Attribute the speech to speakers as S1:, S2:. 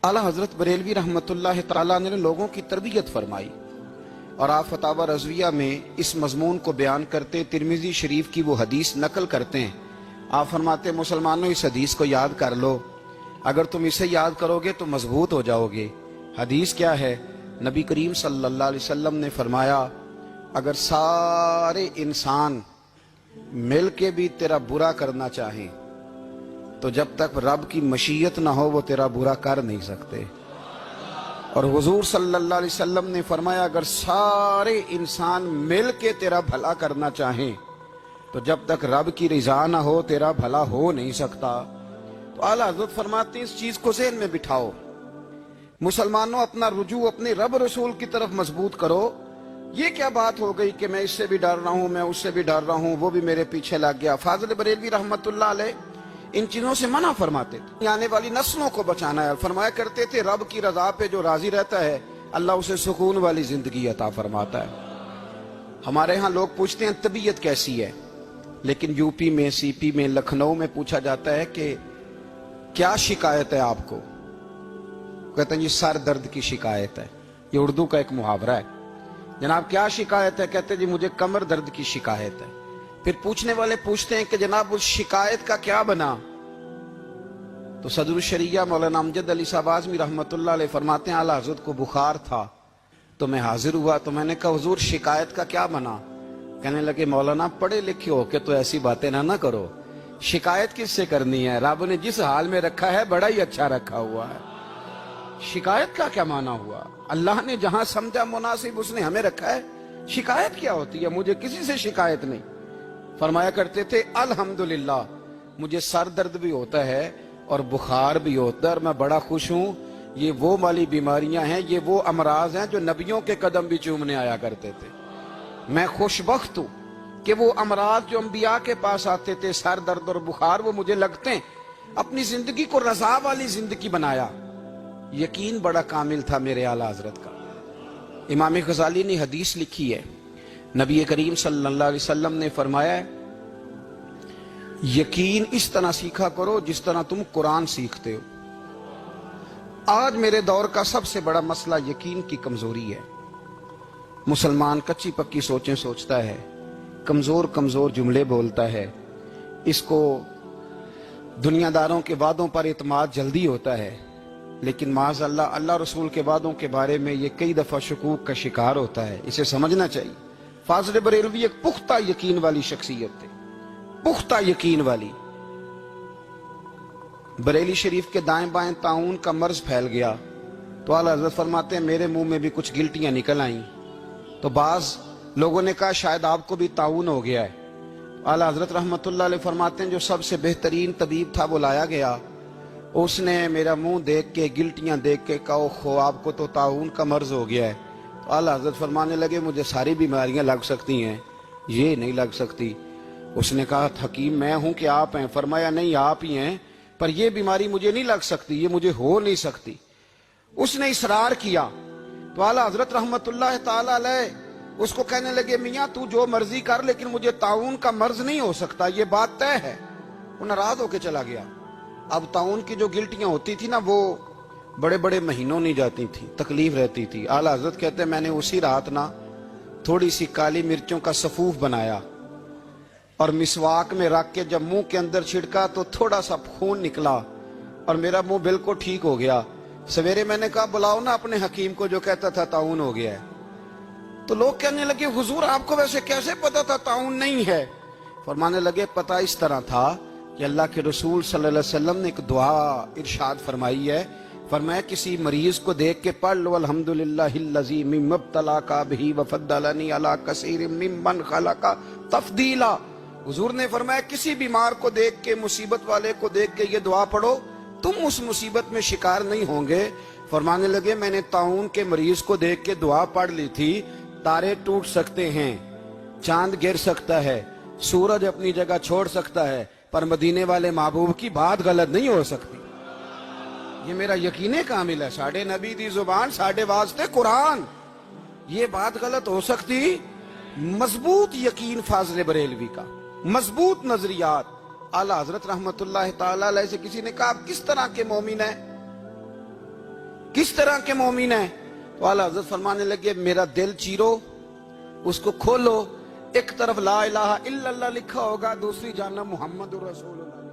S1: आला हजरत बरेलवी रहमतुल्लाह ताला ने लोगों की तरबियत फरमाई और आप फतावा रज़विया में इस मजमून को बयान करते तिरमिज़ी शरीफ की वो हदीस नकल करते हैं। आप फरमाते मुसलमानों इस हदीस को याद कर लो, अगर तुम इसे याद करोगे तो मजबूत हो जाओगे। हदीस क्या है? नबी करीम सल्लल्लाहु अलैहि वसल्लम ने फरमाया, अगर सारे इंसान मिल के भी तेरा बुरा करना चाहें तो जब तक रब की मशीयत ना हो वो तेरा बुरा कर नहीं सकते। और हुजूर सल्लल्लाहु अलैहि वसल्लम ने फरमाया, अगर सारे इंसान मिल के तेरा भला करना चाहें तो जब तक रब की रज़ा ना हो तेरा भला हो नहीं सकता। तो आला हज़रत फरमाते हैं इस चीज को ज़हन में बिठाओ, मुसलमानों अपना रुजू अपने रब रसूल की तरफ मजबूत करो। ये क्या बात हो गई कि मैं इससे भी डर रहा हूं, मैं उससे भी डर रहा हूं, वो भी मेरे पीछे लग गया। फाजिल बरेलवी रहमतुल्लाह अलैह इन चीजों से मना फरमाते थे। आने वाली नस्लों को बचाना है। फरमाया करते थे, रब की रजा पे जो राजी रहता है अल्लाह उसे सुकून वाली जिंदगी अता फरमाता है। हमारे यहाँ लोग पूछते हैं तबीयत कैसी है, लेकिन यूपी में, सीपी में, लखनऊ में पूछा जाता है कि क्या शिकायत है आपको? कहते हैं जी सर दर्द की शिकायत है। ये उर्दू का एक मुहावरा है। जनाब क्या शिकायत है? कहते हैं जी मुझे कमर दर्द की शिकायत है। फिर पूछने वाले पूछते हैं कि जनाब उस शिकायत का क्या बना? तो सदरुल शरिया मौलाना अमजद अली साहब आज़मी रहमतुल्लाह अलैह फरमाते हैं, आला हज़रत को बुखार था तो मैं हाजिर हुआ, तो मैंने कहा हुजूर शिकायत का क्या बना? कहने लगे मौलाना पढ़े लिखे हो के तो ऐसी बातें ना करो, शिकायत किससे करनी है? रब ने जिस हाल में रखा है बड़ा ही अच्छा रखा हुआ है। शिकायत का क्या माना हुआ? अल्लाह ने जहां समझा मुनासिब उसने हमें रखा है। शिकायत क्या होती है? मुझे किसी से शिकायत नहीं। फरमाया करते थे, अल्हम्दुलिल्लाह मुझे सर दर्द भी होता है और बुखार भी होता है और मैं बड़ा खुश हूं। ये वो वाली बीमारियां हैं, ये वो अमराज हैं जो नबियों के कदम भी चूमने आया करते थे। मैं खुशबख्त हूं कि वो अमराज जो अंबिया के पास आते थे, सर दर्द और बुखार, वो मुझे लगते हैं। अपनी जिंदगी को रजा वाली जिंदगी बनाया। यकीन बड़ा कामिल था मेरे आला हजरत का। इमाम गजाली ने हदीस लिखी है, नबी करीम सल्लल्लाहु अलैहि वसल्लम ने फरमाया, यकीन इस तरह सीखा करो जिस तरह तुम कुरान सीखते हो। आज मेरे दौर का सबसे बड़ा मसला यकीन की कमजोरी है। मुसलमान कच्ची पक्की सोचें सोचता है, कमजोर कमजोर जुमले बोलता है, इसको दुनियादारों के वादों पर इत्माद जल्दी होता है, लेकिन माज़अल्लाह अल्लाह रसूल के वादों के बारे में ये कई दफा शकूक का शिकार होता है। इसे समझना चाहिए। फाज़िल बरेलवी एक पुख्ता यकीन वाली शख्सियत थे, पुख्ता यकीन वाली। बरेली शरीफ के दाएं बाएं ताउन का मर्ज फैल गया तो आला हज़रत फरमाते हैं मेरे मुंह में भी कुछ गिल्टियां निकल आईं। तो बाज लोगों ने कहा शायद आपको भी ताउन हो गया है। आला हज़रत रहमतुल्लाह अलैह फरमाते हैं जो सबसे बेहतरीन तबीब था वो लाया गया। उसने मेरा मुंह देख के, गिल्टियां देख के कहा, ओहो आपको तो ताउन का मर्ज हो गया है। तो आला हज़रत फरमाने लगे मुझे सारी बीमारियां लग सकती हैं, ये नहीं लग सकती। उसने कहा हकीम मैं हूं कि आप हैं? फरमाया नहीं आप ही हैं, पर यह बीमारी मुझे नहीं लग सकती, ये मुझे हो नहीं सकती। उसने इसरार किया तो आला हज़रत रहमतुल्लाह ताला अलैह उसको कहने लगे मियाँ तू जो मर्जी कर लेकिन मुझे ताउन का मर्ज नहीं हो सकता, ये बात तय है। वो नाराज होके चला गया। अब ताउन की जो गिल्टियां होती थी ना वो बड़े बड़े महीनों नहीं जाती थी, तकलीफ रहती थी। आला हज़रत कहते हैं मैंने उसी रात ना थोड़ी सी काली मिर्चों का सफूफ बनाया और मिसवाक में रख के जब मुंह के अंदर छिड़का तो थोड़ा सा खून निकला और मेरा मुंह बिल्कुल ठीक हो गया। सवेरे मैंने कहा बुलाओ ना अपने हकीम को जो कहता था ताउन हो गया है। तो लोग कहने लगे हुजूर आपको वैसे कैसे पता था ताउन नहीं है? फरमाने लगे पता इस तरह था कि अल्लाह के रसूल सल्लल्लाहु अलैहि वसल्लम ने एक दुआ इरशाद फरमाई है। फरमाया किसी मरीज को देख के पढ़ लो अल्हम्दुलिल्लाहिल्लज़ी मिम्मब्तलाका बिही वफद्दलनी अला कसीरिम मिम्मन खलका तफदीला। हुजूर ने फरमाया किसी बीमार को देख के, मुसीबत वाले को देख के ये दुआ पढ़ो, तुम उस मुसीबत में शिकार नहीं होंगे। फरमाने लगे मैंने ताउन के मरीज को देख के दुआ पढ़ ली थी। तारे टूट सकते हैं, चांद गिर सकता है, सूरज अपनी जगह छोड़ सकता है, पर मदीने वाले महबूब की बात गलत नहीं हो सकती। ये मेरा यकीन कामिल है। साढ़े नबी दी जुबान साढ़े वास्ते कुरान, ये बात गलत हो सकती? मजबूत यकीन फाज़िल बरेलवी का, मजबूत नजरियात। आला हज़रत रहमतुल्लाह ताला अलैह से किसी ने कहा आप किस तरह के मोमिन हैं? کس طرح کے مومن ہیں؟ تو اعلیٰ حضرت فرمانے لگے میرا دل چیرو، اس کو کھولو، ایک طرف لا الہ الا اللہ لکھا ہوگا، دوسری جانب محمد رسول اللہ۔